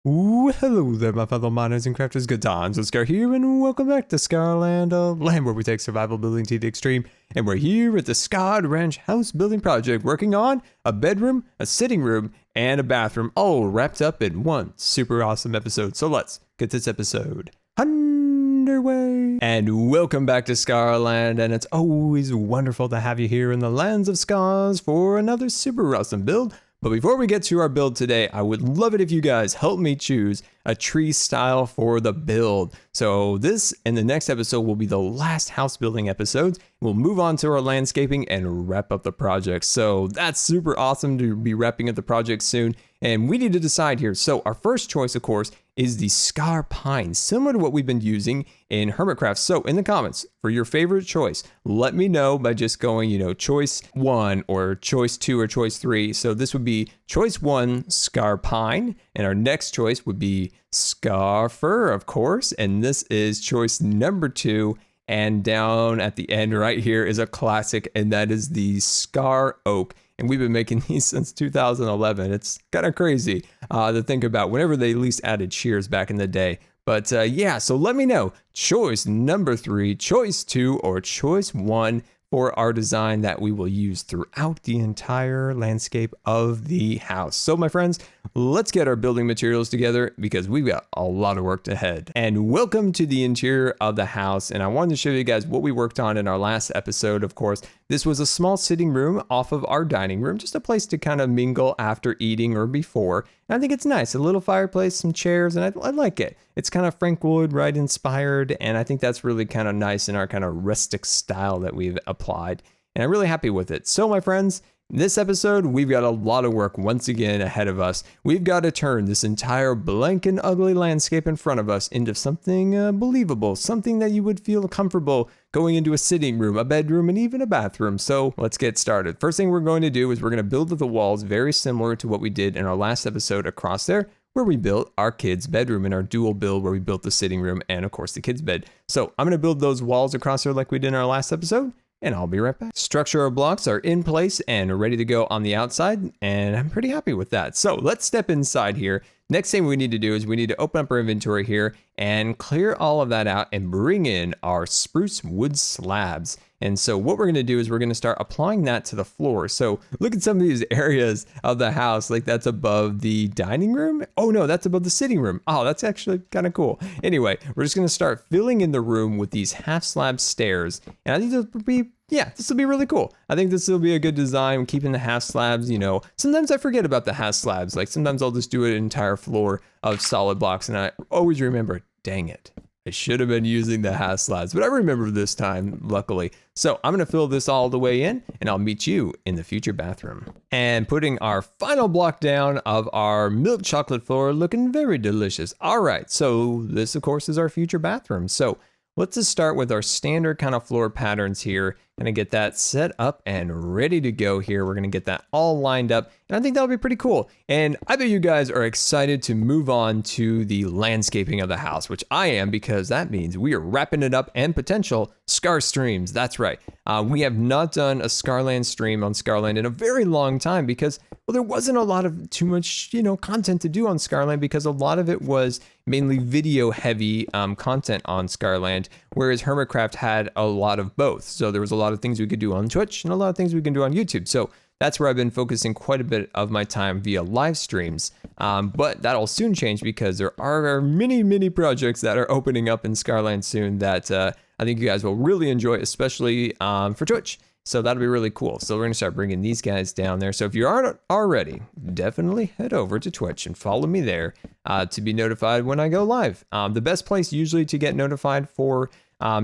Ooh, hello there, my fellow miners and crafters. GoodTimesWithScar here, and welcome back to Scarland, a land where we take survival building to the extreme. And we're here at the Scott Ranch house building project, working on a bedroom, a sitting room, and a bathroom, all wrapped up in one super awesome episode. So let's get this episode underway. And welcome back to Scarland, and it's always wonderful to have you here in the lands of Scars for another super awesome build. But before we get to our build today, I would love it if you guys help me choose a tree style for the build. So this and the next episode will be the last house building episodes. We'll move on to our landscaping and wrap up the project. So that's super awesome to be wrapping up the project soon. And we need to decide here. So our first choice, of course, is the Scar Pine, similar to what we've been using in Hermitcraft. So in the comments, for your favorite choice, let me know by just going, choice 1 or choice 2 or choice 3. So this would be choice 1, Scar Pine, and our next choice would be Scar Fir, of course, and this is choice number 2. And down at the end right here is a classic, and that is the Scar Oak. And we've been making these since 2011. It's kind of crazy to think about whenever they at least added shears back in the day. But yeah, so let me know choice number 3, choice 2, or choice 1 for our design that we will use throughout the entire landscape of the house. So my friends, let's get our building materials together because we've got a lot of work ahead. And welcome to the interior of the house. And I wanted to show you guys what we worked on in our last episode. Of course, this was a small sitting room off of our dining room, just a place to kind of mingle after eating or before. And I think it's nice, a little fireplace, some chairs, and I like it. It's kind of Frank Lloyd Wright inspired, and I think that's really kind of nice in our kind of rustic style that we've applied. And I'm really happy with it. So my friends, this episode, we've got a lot of work once again ahead of us. We've got to turn this entire blank and ugly landscape in front of us into something believable, something that you would feel comfortable going into a sitting room, a bedroom, and even a bathroom. So let's get started. First thing we're going to do is we're going to build the walls very similar to what we did in our last episode across there, where we built our kids' bedroom in our dual build where we built the sitting room and of course the kids' bed. So I'm going to build those walls across there like we did in our last episode, and I'll be right back. Structural blocks are in place and ready to go on the outside, and I'm pretty happy with that. So let's step inside here. Next thing we need to do is we need to open up our inventory here and clear all of that out and bring in our spruce wood slabs. And so what we're going to do is we're going to start applying that to the floor. So look at some of these areas of the house, like that's above the dining room. Oh no, that's above the sitting room. Oh, that's actually kind of cool. Anyway, we're just going to start filling in the room with these half slab stairs. And I think this will be, this will be really cool. I think this will be a good design, keeping the half slabs, Sometimes I forget about the half slabs. Like sometimes I'll just do an entire floor of solid blocks, and I always remember, dang it, I should have been using the half slabs, but I remember this time, luckily. So I'm going to fill this all the way in, and I'll meet you in the future bathroom. And putting our final block down of our milk chocolate floor, looking very delicious. All right, so this, of course, is our future bathroom. So let's just start with our standard kind of floor patterns here. Gonna get that set up and ready to go here. We're gonna get that all lined up, and I think that'll be pretty cool. And I bet you guys are excited to move on to the landscaping of the house, which I am, because that means we are wrapping it up and potential Scar streams. That's right. We have not done a Scarland stream on Scarland in a very long time because, well, there wasn't a lot of too much, content to do on Scarland because a lot of it was mainly video heavy content on Scarland, whereas Hermitcraft had a lot of both. So there was a lot of things we could do on Twitch and a lot of things we can do on YouTube. So that's where I've been focusing quite a bit of my time via live streams. But that'll soon change because there are many projects that are opening up in Scarland soon that I think you guys will really enjoy, especially for Twitch. So that'll be really cool. So we're going to start bringing these guys down there. So if you aren't already, definitely head over to Twitch and follow me there to be notified when I go live. The best place usually to get notified for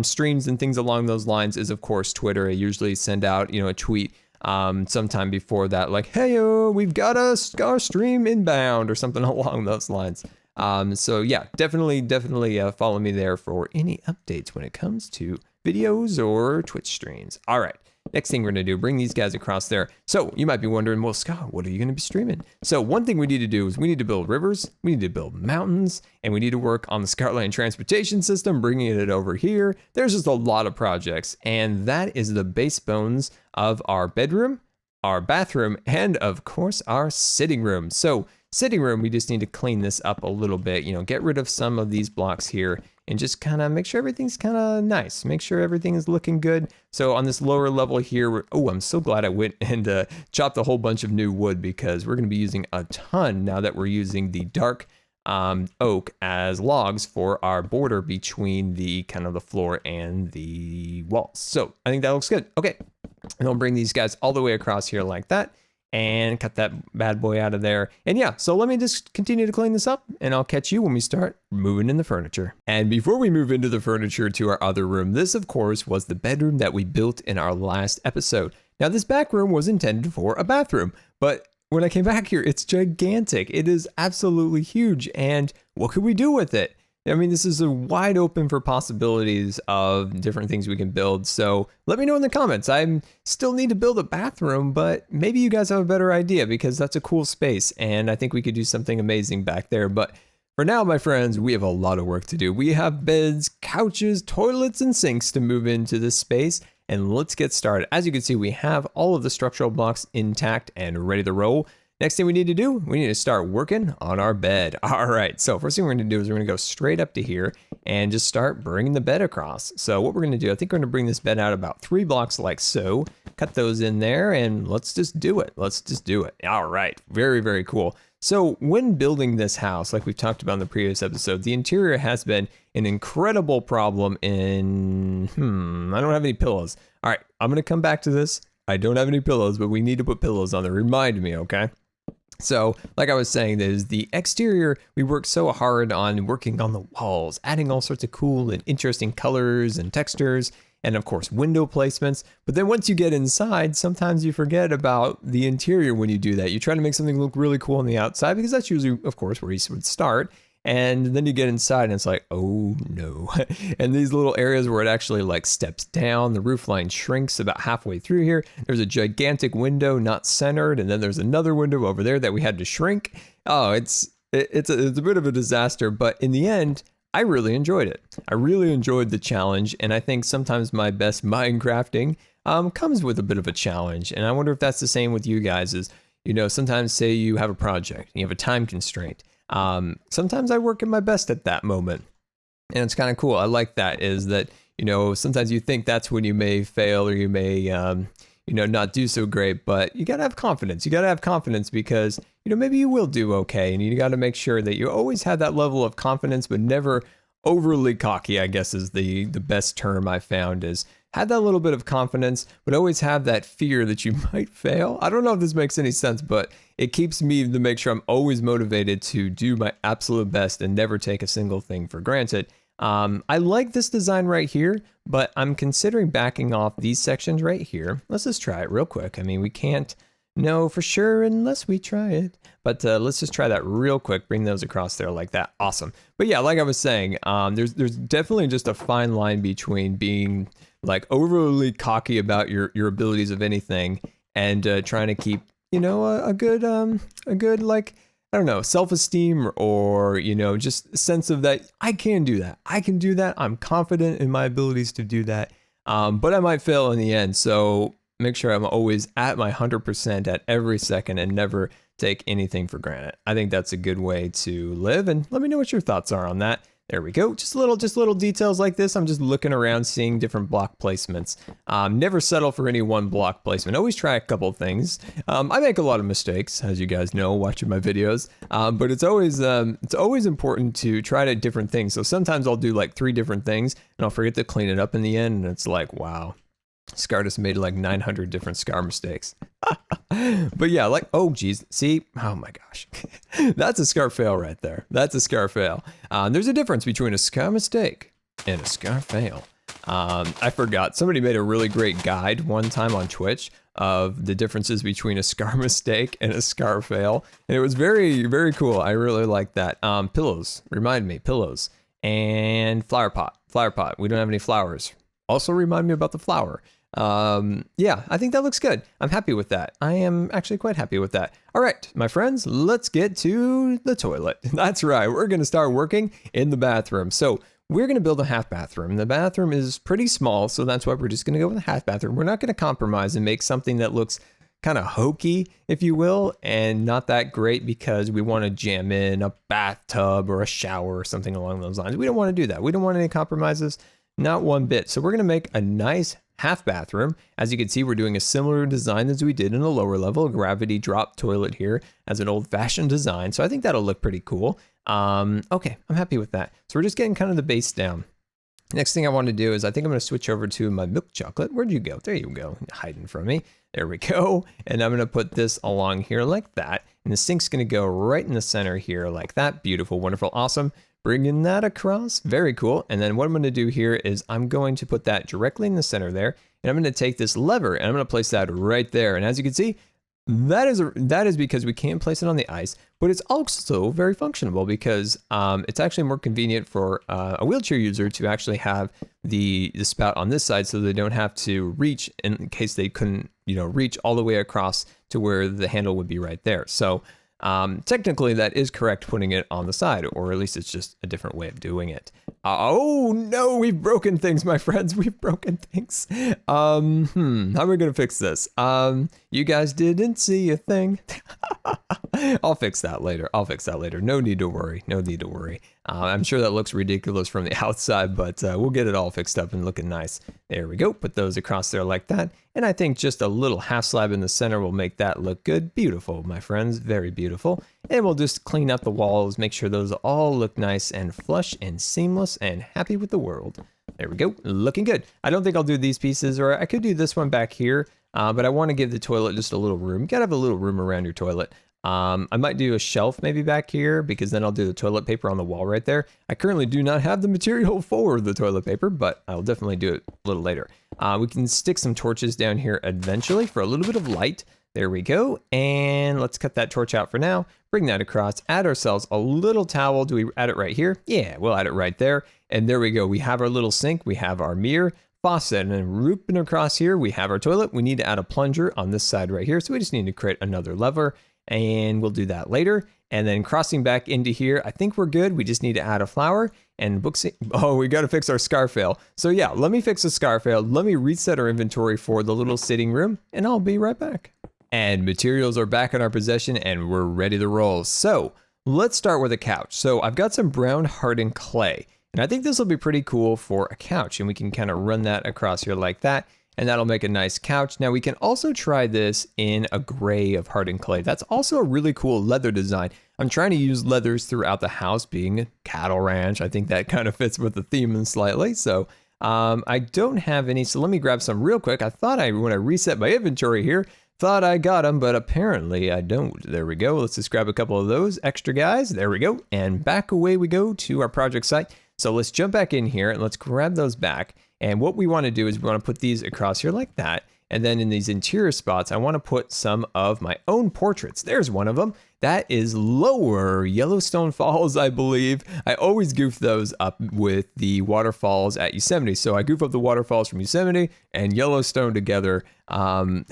streams and things along those lines is, of course, Twitter. I usually send out, a tweet sometime before that, like, hey, we've got a Scar stream inbound or something along those lines. So yeah, definitely follow me there for any updates when it comes to videos or Twitch streams. All right. Next thing we're going to do, bring these guys across there. So you might be wondering, well, Scott, what are you going to be streaming? So one thing we need to do is we need to build rivers, we need to build mountains, and we need to work on the Scarland transportation system, bringing it over here. There's just a lot of projects, and that is the base bones of our bedroom, our bathroom, and of course our sitting room. So sitting room, we just need to clean this up a little bit, you know, get rid of some of these blocks here and just kind of make sure everything's kind of nice. Make sure everything is looking good. So on this lower level here, oh, I'm so glad I went and chopped a whole bunch of new wood because we're going to be using a ton now that we're using the dark oak as logs for our border between the kind of the floor and the walls. So I think that looks good. Okay, and I'll bring these guys all the way across here like that and cut that bad boy out of there. And yeah, so let me just continue to clean this up and I'll catch you when we start moving in the furniture. And before we move into the furniture to our other room, this of course was the bedroom that we built in our last episode. Now this back room was intended for a bathroom, but when I came back here, it's gigantic. It is absolutely huge. And what could we do with it? I mean, this is a wide open for possibilities of different things we can build. So let me know in the comments. I still need to build a bathroom, but maybe you guys have a better idea because that's a cool space. And I think we could do something amazing back there. But for now, my friends, we have a lot of work to do. We have beds, couches, toilets, and sinks to move into this space. And let's get started. As you can see, we have all of the structural blocks intact and ready to roll. Next thing we need to do, we need to start working on our bed. All right, so first thing we're gonna do is we're gonna go straight up to here and just start bringing the bed across. So what we're gonna do, I think we're gonna bring this bed out about 3 blocks like so, cut those in there and let's just do it. Let's just do it. All right, very, very cool. So when building this house, like we've talked about in the previous episode, the interior has been an incredible problem in, I don't have any pillows. All right, I'm gonna come back to this. I don't have any pillows, but we need to put pillows on there. Remind me, okay? So, like I was saying, there's the exterior. We worked so hard on working on the walls, adding all sorts of cool and interesting colors and textures, and of course, window placements. But then once you get inside, sometimes you forget about the interior when you do that. You try to make something look really cool on the outside because that's usually, of course, where you would start. And then you get inside and it's like, oh no. And these little areas where it actually like steps down, the roof line shrinks about halfway through here. There's a gigantic window not centered. And then there's another window over there that we had to shrink. Oh, it's a bit of a disaster. But in the end, I really enjoyed it. I really enjoyed the challenge. And I think sometimes my best Minecrafting comes with a bit of a challenge. And I wonder if that's the same with you guys is, you know, sometimes say you have a project, you have a time constraint. Sometimes I work at my best at that moment and it's kind of cool. I like that is that, you know, sometimes you think that's when you may fail or you may, you know, not do so great, but you got to have confidence. You got to have confidence because, you know, maybe you will do okay. And you got to make sure that you always have that level of confidence, but never overly cocky, I guess is the best term I found is have that little bit of confidence, but always have that fear that you might fail. I don't know if this makes any sense, but it keeps me to make sure I'm always motivated to do my absolute best and never take a single thing for granted. I like this design right here, but I'm considering backing off these sections right here. Let's just try it real quick. I mean, we can't know for sure unless we try it, but let's just try that real quick. Bring those across there like that. Awesome. But yeah, like I was saying, there's definitely just a fine line between being like overly cocky about your abilities of anything and trying to keep, you know, a good like, I don't know, self-esteem or, you know, just a sense of that I can do that. I can do that. I'm confident in my abilities to do that. But I might fail in the end. So make sure I'm always at my 100% at every second and never take anything for granted. I think that's a good way to live. And let me know what your thoughts are on that. There we go. Just little details like this. I'm just looking around, seeing different block placements. Never settle for any one block placement. Always try a couple things. I make a lot of mistakes, as you guys know, watching my videos. But it's always important to try different things. So sometimes I'll do like 3 different things and I'll forget to clean it up in the end. And it's like, wow, Scar just made like 900 different Scar mistakes. But yeah, like, oh geez, see, oh my gosh, that's a Scar fail right there. That's a Scar fail. There's a difference between a Scar mistake and a Scar fail. I forgot, somebody made a really great guide one time on Twitch of the differences between a Scar mistake and a Scar fail. And it was very, very cool. I really like that. Pillows, remind me, pillows. And flower pot. We don't have any flowers. Also remind me about the flower. Yeah, I think that looks good. I'm happy with that. I am actually quite happy with that. All right, my friends, let's get to the toilet. That's right. We're going to start working in the bathroom. So we're going to build a half bathroom. The bathroom is pretty small, so that's why we're just going to go with a half bathroom. We're not going to compromise and make something that looks kind of hokey, if you will, and not that great because we want to jam in a bathtub or a shower or something along those lines. We don't want to do that. We don't want any compromises, not one bit. So we're going to make a nice half bathroom. As you can see, we're doing a similar design as we did in the lower level, a gravity drop toilet here as an old-fashioned design. So I think that'll look pretty cool. Okay, I'm happy with that. So we're just getting kind of the base down. Next thing I want to do is I think I'm going to switch over to my milk chocolate. Where'd you go? There you go, hiding from me. There we go. And I'm going to put this along here like that. And the sink's going to go right in the center here like that. Beautiful, wonderful, awesome. Bringing that across. Very cool. And then what I'm going to do here is I'm going to put that directly in the center there. And I'm going to take this lever and I'm going to place that right there. And as you can see, that is because we can't place it on the ice, but it's also very functional because it's actually more convenient for a wheelchair user to actually have the spout on this side so they don't have to reach in case they couldn't, reach all the way across to where the handle would be right there. So technically that is correct putting it on the side, or at least it's just a different way of doing it. Oh no, we've broken things, my friends. We've broken things. How are we gonna fix this? You guys didn't see a thing. I'll fix that later. No need to worry. I'm sure that looks ridiculous from the outside, but we'll get it all fixed up and looking nice. There we go. Put those across there like that. And I think just a little half slab in the center will make that look good. Beautiful, my friends. Very beautiful. And we'll just clean up the walls, make sure those all look nice and flush and seamless and happy with the world. There we go. Looking good. I don't think I'll do these pieces, or I could do this one back here, but I want to give the toilet just a little room. You gotta have a little room around your toilet. I might do a shelf maybe back here because then I'll do the toilet paper on the wall right there. I currently do not have the material for the toilet paper, but I'll definitely do it a little later. We can stick some torches down here eventually for a little bit of light. There we go. And let's cut that torch out for now. Bring that across, add ourselves a little towel. Do we add it right here? Yeah, we'll add it right there. And there we go. We have our little sink. We have our mirror, faucet, and then looping across here, we have our toilet. We need to add a plunger on this side right here. So we just need to create another lever. And we'll do that later. And then crossing back into here, I think we're good. We just need to add a flower and we got to fix our scar fail. So yeah, let me fix the scar fail. Let me reset our inventory for the little sitting room and I'll be right back. And materials are back in our possession and we're ready to roll. So let's start with a couch. So I've got some brown hardened clay and I think this will be pretty cool for a couch, and we can kind of run that across here like that. And that'll make a nice couch. Now we can also try this in a gray of hardened clay. That's also a really cool leather design. I'm trying to use leathers throughout the house, being a cattle ranch. I think that kind of fits with the theme slightly. So I don't have any, so let me grab some real quick. I thought when I reset my inventory here, thought I got them, but apparently I don't. There we go. Let's just grab a couple of those extra guys. There we go. And back away we go to our project site. So let's jump back in here and let's grab those back. And what we want to do is we want to put these across here like that. And then in these interior spots, I want to put some of my own portraits. There's one of them. That is Lower Yellowstone Falls, I believe. I always goof those up with the waterfalls at Yosemite. So I goof up the waterfalls from Yosemite and Yellowstone together. Some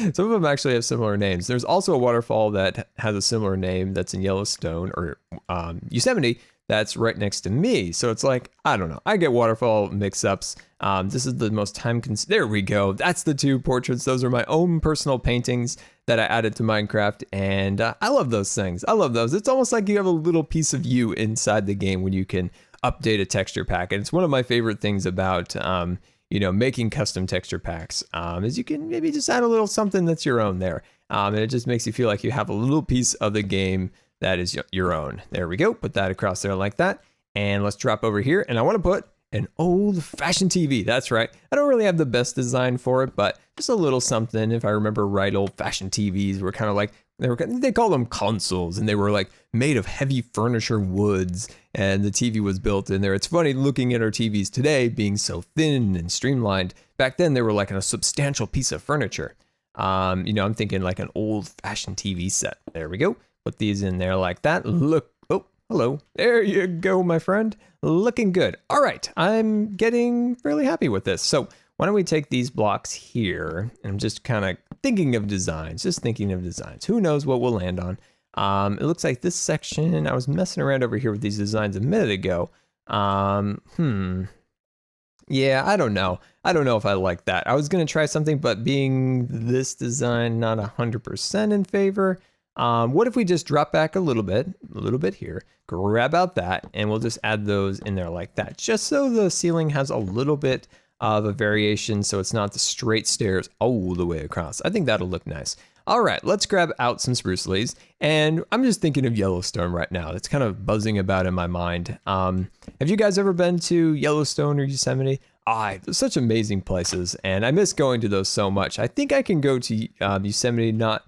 of them actually have similar names. There's also a waterfall that has a similar name that's in Yellowstone or Yosemite that's right next to me. So it's like, I don't know. I get waterfall mix-ups. This is the most there we go. That's the two portraits. Those are my own personal paintings that I added to Minecraft. And I love those things. I love those. It's almost like you have a little piece of you inside the game when you can update a texture pack. And it's one of my favorite things about, making custom texture packs is you can maybe just add a little something that's your own there. And it just makes you feel like you have a little piece of the game that is your own. There we go. Put that across there like that. And let's drop over here. And I want to put an old-fashioned TV. That's right. I don't really have the best design for it, but just a little something. If I remember right, old-fashioned TVs were kind of like, they call them consoles, and they were like made of heavy furniture woods, and the TV was built in there. It's funny looking at our TVs today being so thin and streamlined. Back then, they were like a substantial piece of furniture. I'm thinking like an old-fashioned TV set. There we go. Put these in there like that. Look, oh, hello. There you go, my friend. Looking good. All right, I'm getting fairly happy with this. So why don't we take these blocks here? And I'm just kind of thinking of designs, Who knows what we'll land on? It looks like this section, I was messing around over here with these designs a minute ago. Yeah, I don't know. I don't know if I like that. I was going to try something, but being this design not 100% in favor, what if we just drop back a little bit here, grab out that, and we'll just add those in there like that, just so the ceiling has a little bit of a variation, so it's not the straight stairs all the way across. I think that'll look nice. All right, let's grab out some spruce leaves, and I'm just thinking of Yellowstone right now. It's kind of buzzing about in my mind. Have you guys ever been to Yellowstone or Yosemite? They're such amazing places, and I miss going to those so much. I think I can go to Yosemite not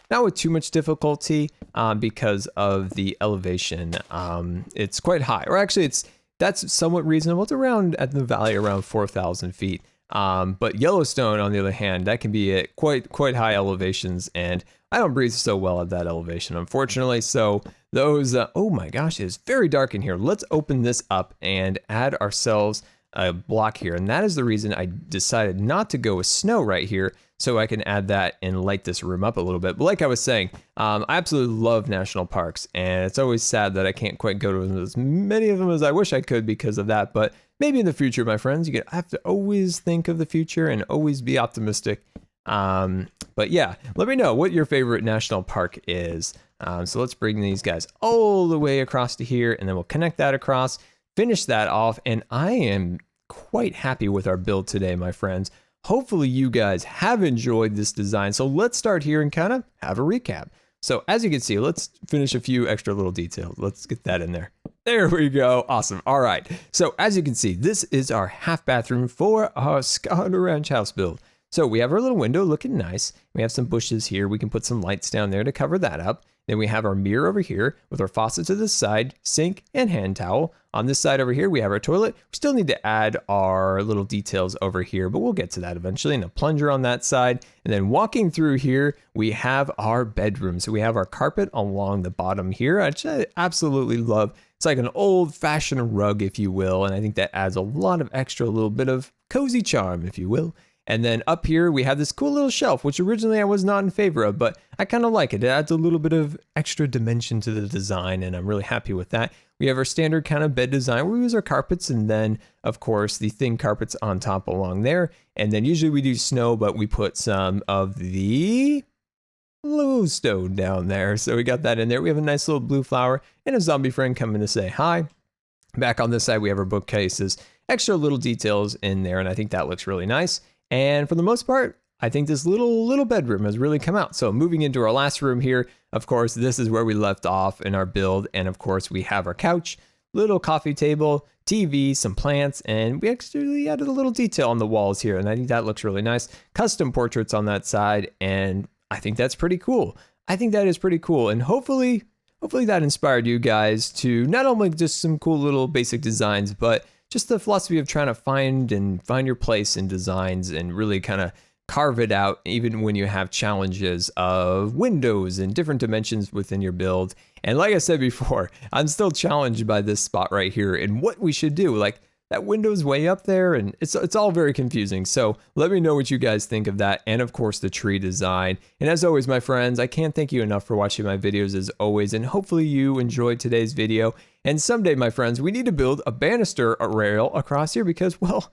with too much difficulty because of the elevation. It's quite high, or actually that's somewhat reasonable. It's around at the valley around 4,000 feet. But Yellowstone, on the other hand, that can be at quite high elevations, and I don't breathe so well at that elevation, unfortunately. So those, oh my gosh, it is very dark in here. Let's open this up and add ourselves a block here, and that is the reason I decided not to go with snow right here, so I can add that and light this room up a little bit. But like I was saying, I absolutely love national parks, and it's always sad that I can't quite go to as many of them as I wish I could because of that. But maybe in the future, my friends, you have to always think of the future and always be optimistic. But yeah, let me know what your favorite national park is. So let's bring these guys all the way across to here, and then we'll connect that across, finish that off, and I am quite happy with our build today, my friends. Hopefully you guys have enjoyed this design. So let's start here and kind of have a recap. So as you can see, let's finish a few extra little details. Let's get that in there. There we go. Awesome. All right. So as you can see, this is our half bathroom for our Scarland Ranch house build. So we have our little window looking nice. We have some bushes here. We can put some lights down there to cover that up. Then we have our mirror over here with our faucet to the side, sink, and hand towel. On this side over here, we have our toilet. We still need to add our little details over here, but we'll get to that eventually. And a plunger on that side. And then walking through here, we have our bedroom. So we have our carpet along the bottom here, which I absolutely love. It's like an old-fashioned rug, if you will. And I think that adds a lot of extra, little bit of cozy charm, if you will. And then up here, we have this cool little shelf, which originally I was not in favor of, but I kind of like it. It adds a little bit of extra dimension to the design, and I'm really happy with that. We have our standard kind of bed design where we use our carpets, and then, of course, the thin carpets on top along there. And then usually we do snow, but we put some of the bluestone down there. So we got that in there. We have a nice little blue flower and a zombie friend coming to say hi. Back on this side, we have our bookcases, extra little details in there, and I think that looks really nice. And for the most part, I think this little bedroom has really come out. So moving into our last room here, of course, this is where we left off in our build. And of course, we have our couch, little coffee table, TV, some plants, and we actually added a little detail on the walls here. And I think that looks really nice. Custom portraits on that side. And I think that's pretty cool. I think that is pretty cool. And hopefully that inspired you guys to not only just some cool little basic designs, but just the philosophy of trying to find your place in designs and really kind of carve it out, even when you have challenges of windows and different dimensions within your build. And like I said before, I'm still challenged by this spot right here and what we should do. Like, that window's way up there, and it's all very confusing. So let me know what you guys think of that, and of course the tree design. And as always, my friends, I can't thank you enough for watching my videos as always, and hopefully you enjoyed today's video. And someday, my friends, we need to build a banister rail across here because, well,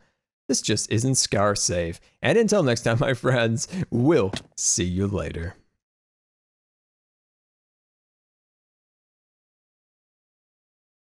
this just isn't Scar safe. And until next time, my friends, we'll see you later.